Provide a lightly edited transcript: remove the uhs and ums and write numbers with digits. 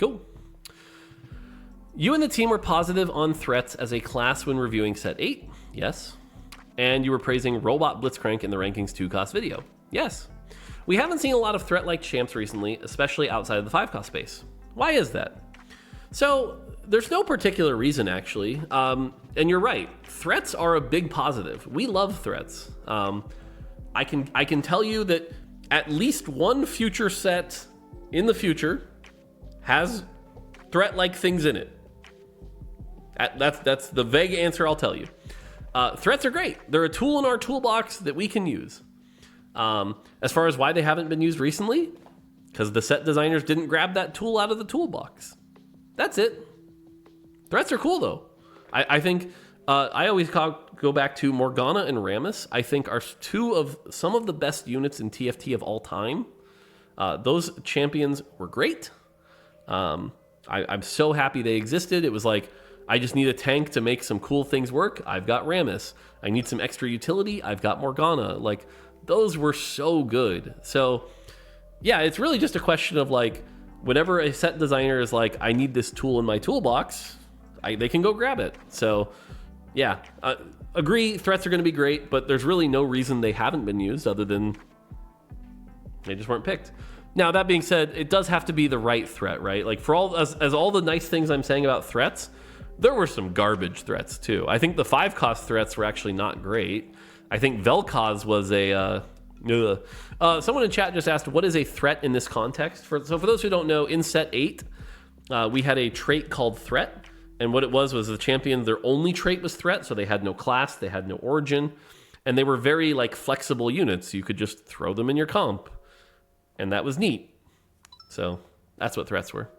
Cool. You and the team were positive on threats as a class when reviewing set 8. Yes. And you were praising Robot Blitzcrank in the Rankings 2 cost video. Yes. We haven't seen a lot of threat-like champs recently, especially outside of the 5 cost space. Why is that? So, there's no particular reason, actually. And you're right. Threats are a big positive. We love threats. I can tell you that at least one future set in the future has threat-like things in it. That's the vague answer I'll tell you. Threats are great. They're a tool in our toolbox that we can use. As far as why they haven't been used recently, because the set designers didn't grab that tool out of the toolbox. That's it. Threats are cool, though. I think I always go back to Morgana and Rammus. I think are two of some of the best units in TFT of all time. Those champions were great. I'm so happy they existed. It was like, I just need a tank to make some cool things work. I've got Rammus. I need some extra utility. I've got Morgana. Like, those were so good. So, yeah, it's really just a question of, like, whenever a set designer is like, I need this tool in my toolbox, they can go grab it. So, yeah, agree, threats are going to be great, but there's really no reason they haven't been used other than they just weren't picked. Now, that being said, it does have to be the right threat, right? Like, for all as all the nice things I'm saying about threats, there were some garbage threats, too. I think the 5 cost threats were actually not great. I think Vel'Koz was a... someone in chat just asked, what is a threat in this context? So for those who don't know, in set 8, we had a trait called Threat. And what it was the champion, their only trait was Threat. So they had no class, they had no origin. And they were very, like, flexible units. You could just throw them in your comp. And that was neat. So that's what threats were.